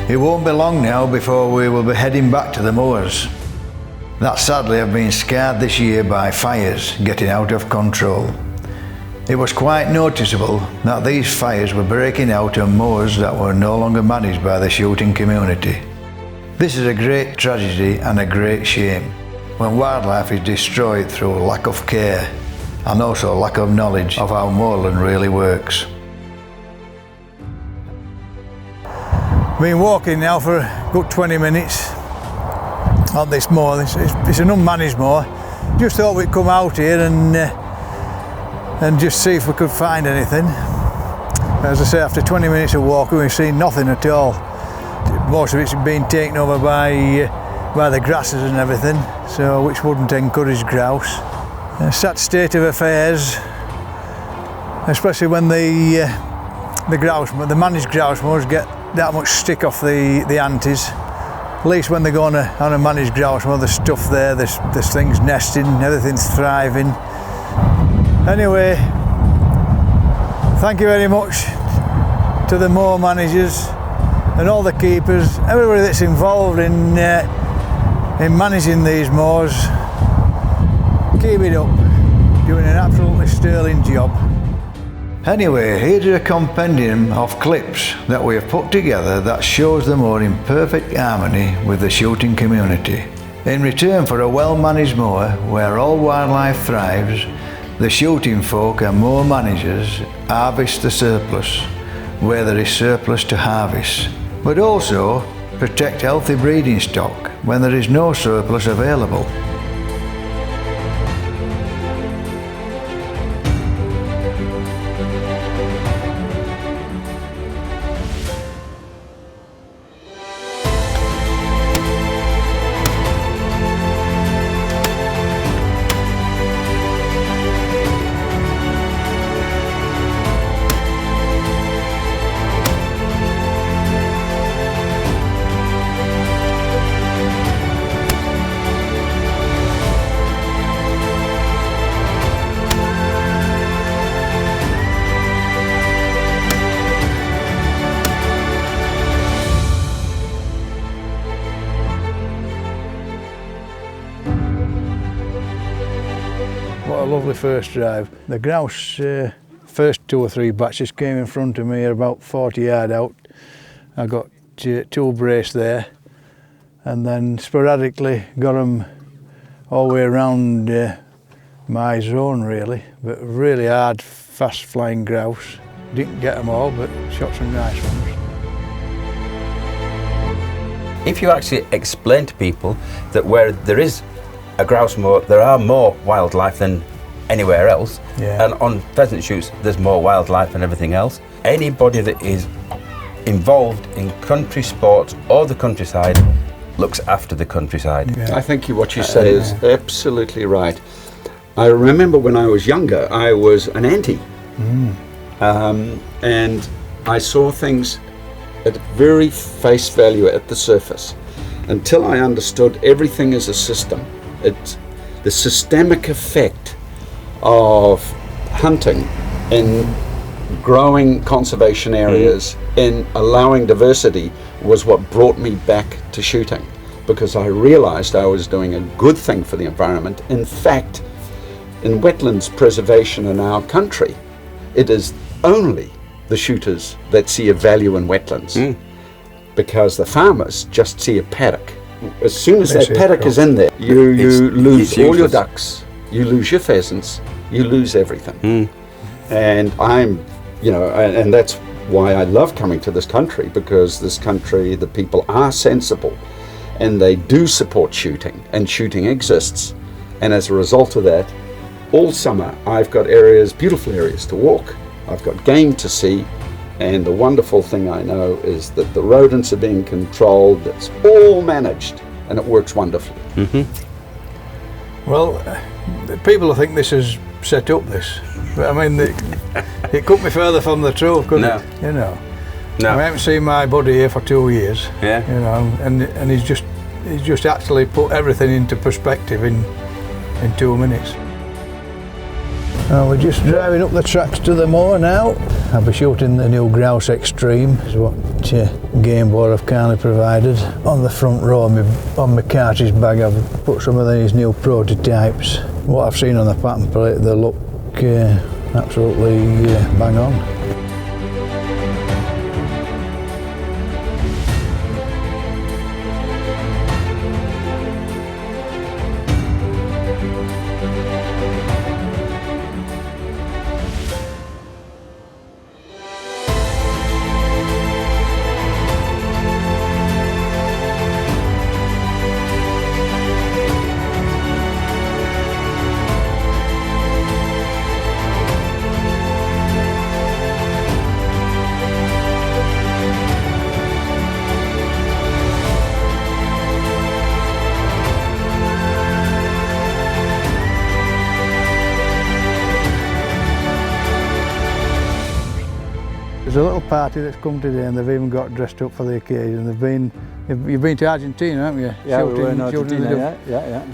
It won't be long now before we will be heading back to the moors that sadly have been scarred this year by fires getting out of control. It was quite noticeable that these fires were breaking out on moors that were no longer managed by the shooting community. This is a great tragedy and a great shame when wildlife is destroyed through lack of care and also lack of knowledge of how moorland really works. Been walking now for a good 20 minutes on this moor. It's an unmanaged moor. Just thought we'd come out here and just see if we could find anything. As I say, after 20 minutes of walking we've seen nothing at all. Most of it's been taken over by the grasses and everything, so which wouldn't encourage grouse. A sad state of affairs, especially when the managed grouse moors get that much stick off the anties. At least when they go on a managed grouse moor, there's stuff there, there's things nesting, everything's thriving. Anyway, thank you very much to the moor managers and all the keepers, everybody that's involved in managing these moors. Keep it up, doing an absolutely sterling job. Anyway, here is a compendium of clips that we have put together that shows the moor in perfect harmony with the shooting community. In return for a well-managed moor where all wildlife thrives, the shooting folk and moor managers harvest the surplus where there is surplus to harvest, but also protect healthy breeding stock when there is no surplus available. What a lovely first drive. The grouse first 2 or 3 batches came in front of me about 40 yards out. I got 2 brace there and then sporadically got them all the way around my zone really, but really hard, fast flying grouse. Didn't get them all, but shot some nice ones. If you actually explain to people that where there is a grouse moor, there are more wildlife than anywhere else, and on pheasant shoots there's more wildlife than everything else. Anybody that is involved in country sports or the countryside looks after the countryside. Yeah. I think what you say is absolutely right. I remember when I was younger, I was an anti, and I saw things at very face value at the surface until I understood everything is a system. It's the systemic effect of hunting in growing conservation areas, in allowing diversity, was what brought me back to shooting, because I realized I was doing a good thing for the environment. In fact, in wetlands preservation in our country, it is only the shooters that see a value in wetlands, because the farmers just see a paddock. As soon as that paddock is in there, you lose all your ducks, you lose your pheasants, you lose everything. And I'm, and that's why I love coming to this country, because this country, the people are sensible and they do support shooting, and shooting exists. And as a result of that, all summer I've got areas, beautiful areas to walk, I've got game to see, and the wonderful thing I know is that the rodents are being controlled, it's all managed, and it works wonderfully. Well, people think this is set up, this. But I mean, it couldn't be further from the truth, could it? No. I haven't seen my buddy here for 2 years. And he's just actually put everything into perspective in 2 minutes. We're just driving up the tracks to the moor now. I'll be shooting the new Grouse Extreme, is what Game Board have kindly provided. On the front row on my cartridge bag I've put some of these new prototypes. What I've seen on the pattern plate, they look absolutely bang on. There's a little party that's come today and they've even got dressed up for the occasion. You've been to Argentina, haven't you? Yeah, we were in Argentina, yeah.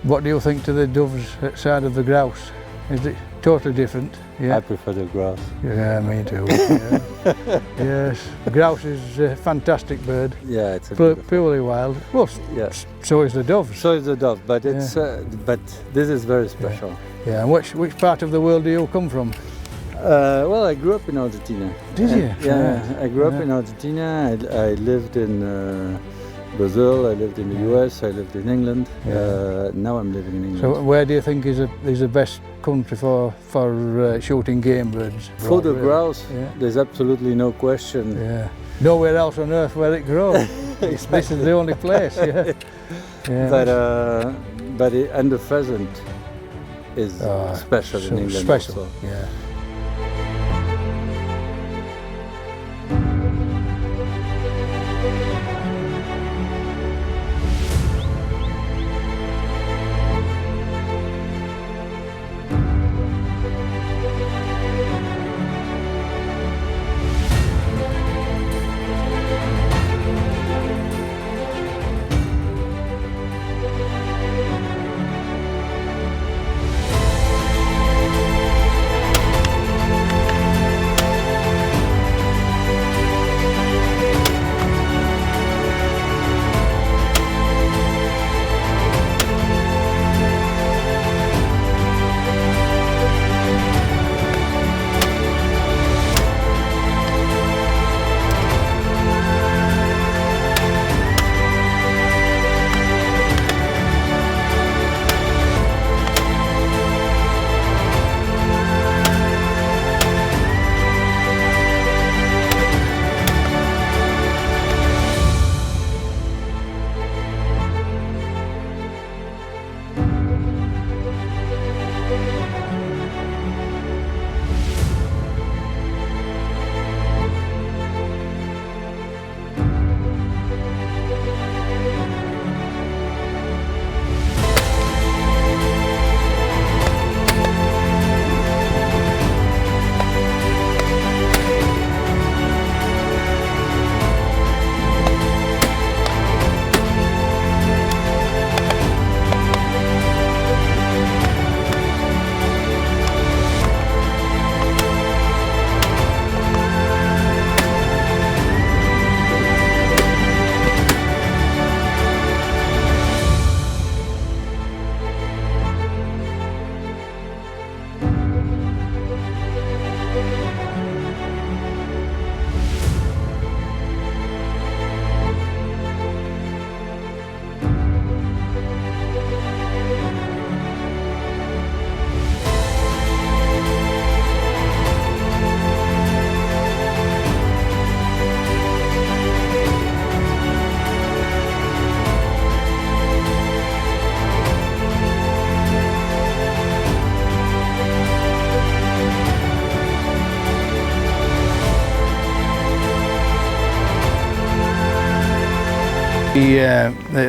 What do you think to the doves side of the grouse? Is it totally different? Yeah. I prefer the grouse. Yeah, me too. Yeah. Yes, grouse is a fantastic bird. Yeah, it's purely wild. Well, yes. So is the dove. So is the dove, but it's but this is very special. Yeah. And which part of the world do you come from? Well, I grew up in Argentina. Did you? Yeah, I grew up in Argentina. I lived in Brazil, I lived in the US, I lived in England. Now I'm living in England. So where do you think is the best country for shooting game birds? For the grouse, there's absolutely no question. Yeah. Nowhere else on earth where it grows. This is the only place. Yeah. And the pheasant is special in England. Special. Also. Yeah.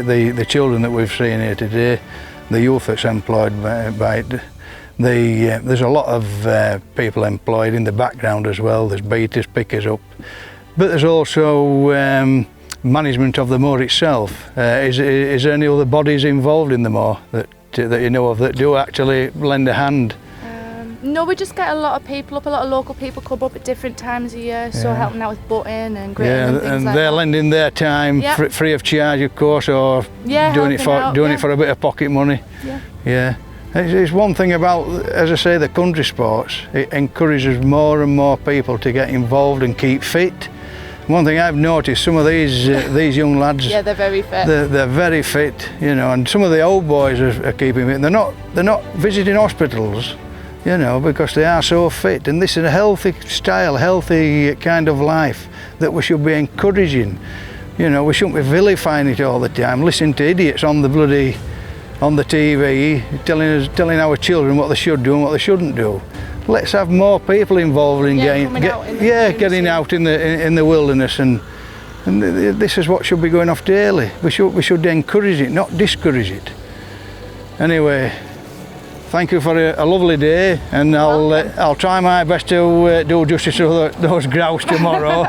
The children that we've seen here today, the youth that's employed by it, there's a lot of people employed in the background as well. There's beaters, pickers up, but there's also management of the moor itself. Is there any other bodies involved in the moor that you know of that do actually lend a hand? No, we just get a lot of people up, a lot of local people come up at different times of year, so helping out with butting and gritting and things and like they're that. lending their time free of charge, of course, or doing it for a bit of pocket money. Yeah. It's one thing about, as I say, the country sports. It encourages more and more people to get involved and keep fit. One thing I've noticed, some of these young lads, yeah, they're very fit. They're very fit, you know, and some of the old boys are keeping fit. They're not visiting hospitals, you know, because they are so fit. And this is a healthy style, healthy kind of life that we should be encouraging. You know, we shouldn't be vilifying it all the time, listening to idiots on the TV telling our children what they should do and what they shouldn't do. Let's have more people involved in getting out in the wilderness, and this is what should be going off daily. We should encourage it, not discourage it. Anyway, thank you for a lovely day, and I'll try my best to do justice to those grouse tomorrow.